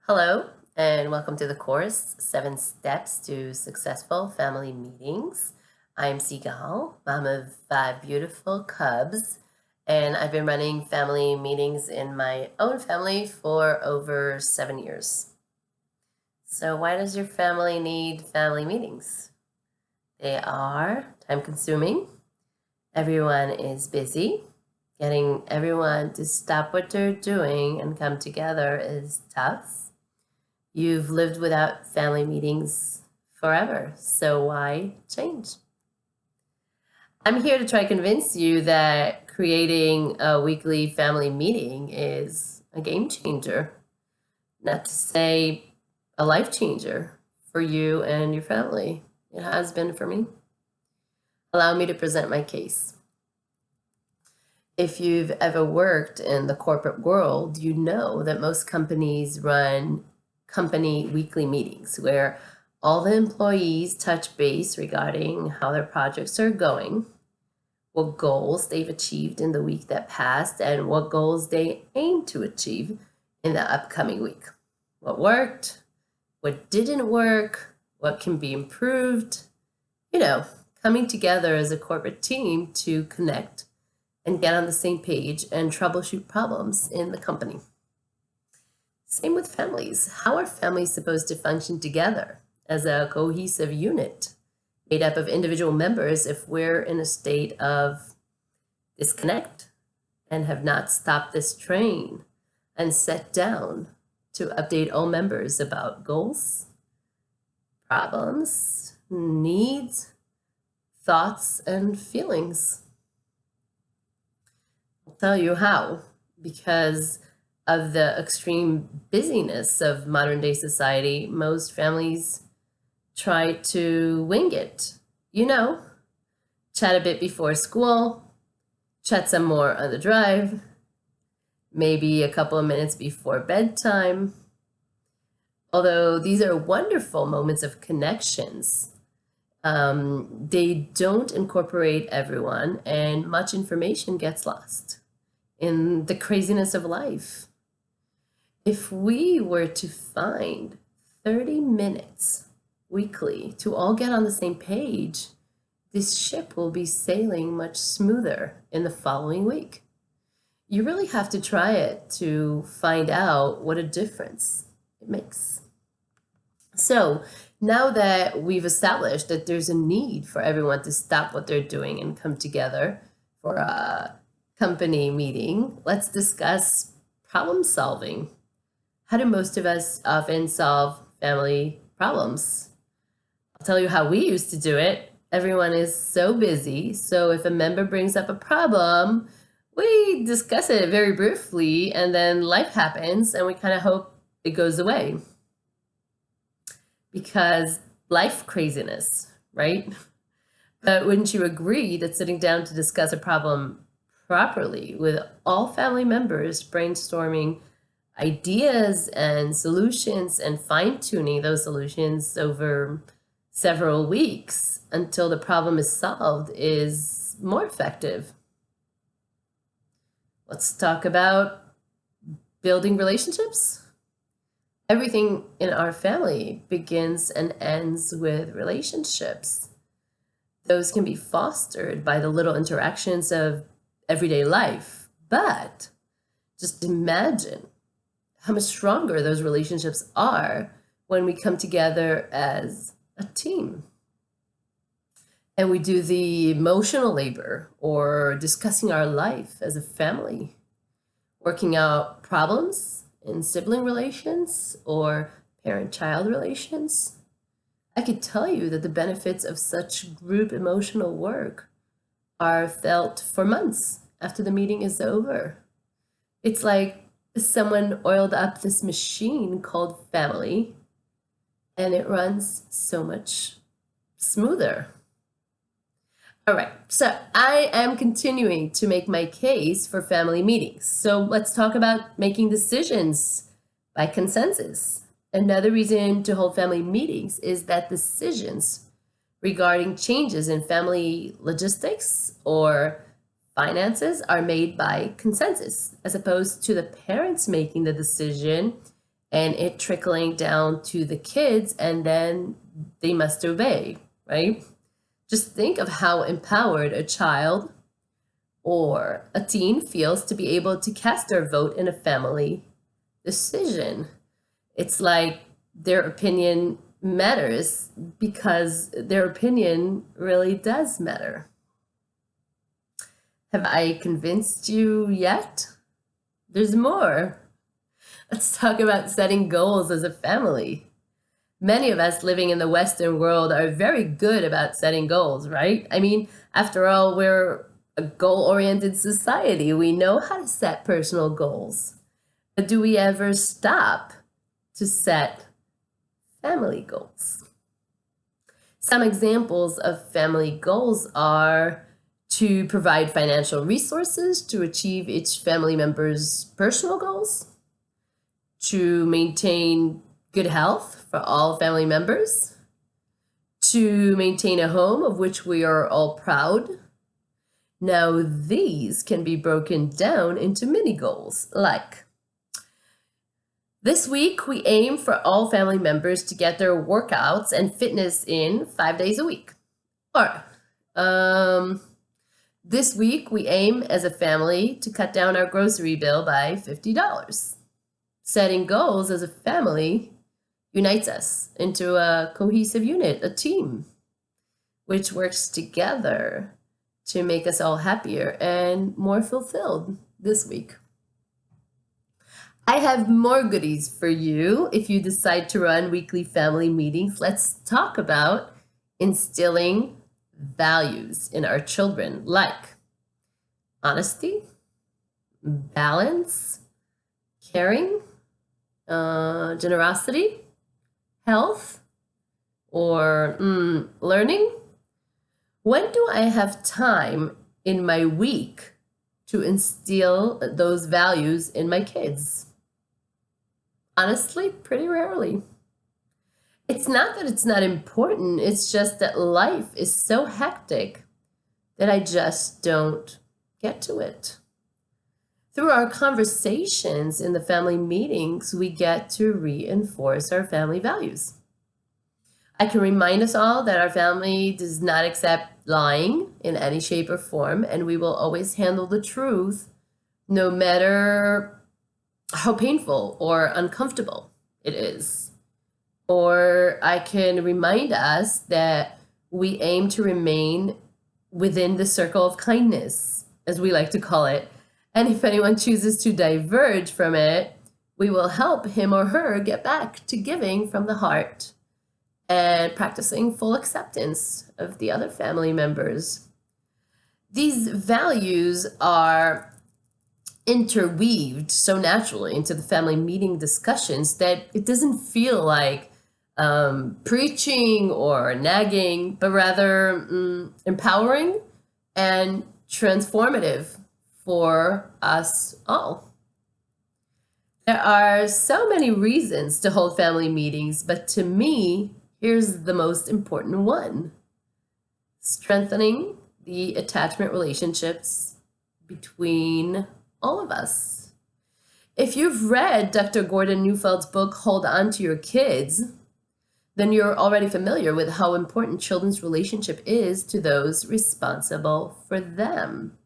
Hello, and welcome to the course, 7 Steps to Successful Family Meetings. I'm Sigal, mom of 5 beautiful cubs, and I've been running family meetings in my own family for over 7 years. So why does your family need family meetings? They are time-consuming. Everyone is busy. Getting everyone to stop what they're doing and come together is tough. You've lived without family meetings forever, so why change? I'm here to try to convince you that creating a weekly family meeting is a game changer, not to say a life changer for you and your family. It has been for me. Allow me to present my case. If you've ever worked in the corporate world, you know that most companies run company weekly meetings where all the employees touch base regarding how their projects are going, what goals they've achieved in the week that passed, and what goals they aim to achieve in the upcoming week. What worked, what didn't work, what can be improved. Coming together as a corporate team to connect and get on the same page and troubleshoot problems in the company. Same with families. How are families supposed to function together as a cohesive unit made up of individual members if we're in a state of disconnect and have not stopped this train and sat down to update all members about goals, problems, needs, thoughts, and feelings? I'll tell you how, because of the extreme busyness of modern day society, most families try to wing it. Chat a bit before school, chat some more on the drive, maybe a couple of minutes before bedtime. Although these are wonderful moments of connections, they don't incorporate everyone, and much information gets lost in the craziness of life. If we were to find 30 minutes weekly to all get on the same page, this ship will be sailing much smoother in the following week. You really have to try it to find out what a difference it makes. So now that we've established that there's a need for everyone to stop what they're doing and come together for a company meeting, let's discuss problem solving. How do most of us often solve family problems? I'll tell you how we used to do it. Everyone is so busy, so if a member brings up a problem, we discuss it very briefly, and then life happens, and we kind of hope it goes away. Because life craziness, right? But wouldn't you agree that sitting down to discuss a problem properly with all family members brainstorming ideas and solutions and fine-tuning those solutions over several weeks until the problem is solved is more effective? Let's talk about building relationships. Everything in our family begins and ends with relationships. Those can be fostered by the little interactions of everyday life, but just imagine how much stronger those relationships are when we come together as a team. And we do the emotional labor or discussing our life as a family, working out problems in sibling relations or parent-child relations. I could tell you that the benefits of such group emotional work are felt for months after the meeting is over. It's like someone oiled up this machine called family, and it runs so much smoother. All right, so I am continuing to make my case for family meetings. So let's talk about making decisions by consensus. Another reason to hold family meetings is that decisions regarding changes in family logistics or finances are made by consensus, as opposed to the parents making the decision and it trickling down to the kids, and then they must obey, right? Just think of how empowered a child or a teen feels to be able to cast their vote in a family decision. It's like their opinion matters because their opinion really does matter. Have I convinced you yet? There's more. Let's talk about setting goals as a family. Many of us living in the Western world are very good about setting goals, right? I mean, after all, we're a goal-oriented society. We know how to set personal goals. But do we ever stop to set family goals? Some examples of family goals are to provide financial resources to achieve each family member's personal goals, to maintain good health for all family members, to maintain a home of which we are all proud. Now, these can be broken down into mini goals, like this week we aim for all family members to get their workouts and fitness in 5 days a week. Or, this week we aim as a family to cut down our grocery bill by $50. Setting goals as a family unites us into a cohesive unit, a team, which works together to make us all happier and more fulfilled this week. I have more goodies for you if you decide to run weekly family meetings. Let's talk about instilling values in our children, like honesty, balance, caring, generosity, health, or learning. When do I have time in my week to instill those values in my kids? Honestly, pretty rarely. It's not that it's not important, it's just that life is so hectic that I just don't get to it. Through our conversations in the family meetings, we get to reinforce our family values. I can remind us all that our family does not accept lying in any shape or form, and we will always handle the truth no matter how painful or uncomfortable it is. Or I can remind us that we aim to remain within the circle of kindness, as we like to call it. And if anyone chooses to diverge from it, we will help him or her get back to giving from the heart and practicing full acceptance of the other family members. These values are interweaved so naturally into the family meeting discussions that it doesn't feel like preaching or nagging, but rather empowering and transformative for us all. There are so many reasons to hold family meetings, but to me, here's the most important one: strengthening the attachment relationships between all of us. If you've read Dr. Gordon Neufeld's book, Hold On to Your Kids, then you're already familiar with how important children's relationship is to those responsible for them,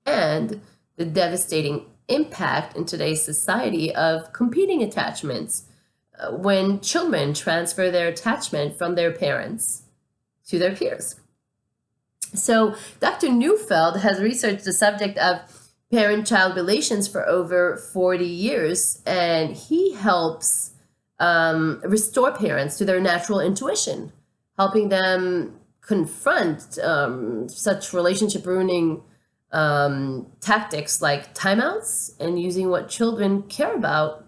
and the devastating impact in today's society of competing attachments when children transfer their attachment from their parents to their peers. So Dr. Neufeld has researched the subject of parent-child relations for over 40 years, and he helps restore parents to their natural intuition, helping them confront such relationship-ruining tactics like timeouts and using what children care about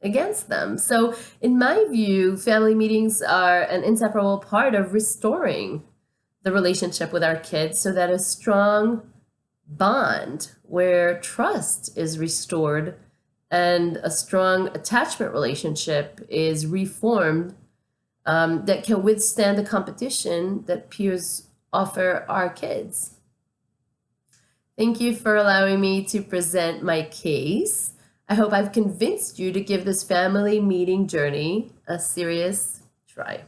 against them. So in my view, family meetings are an inseparable part of restoring the relationship with our kids so that a strong bond where trust is restored and a strong attachment relationship is reformed that can withstand the competition that peers offer our kids. Thank you for allowing me to present my case. I hope I've convinced you to give this family meeting journey a serious try.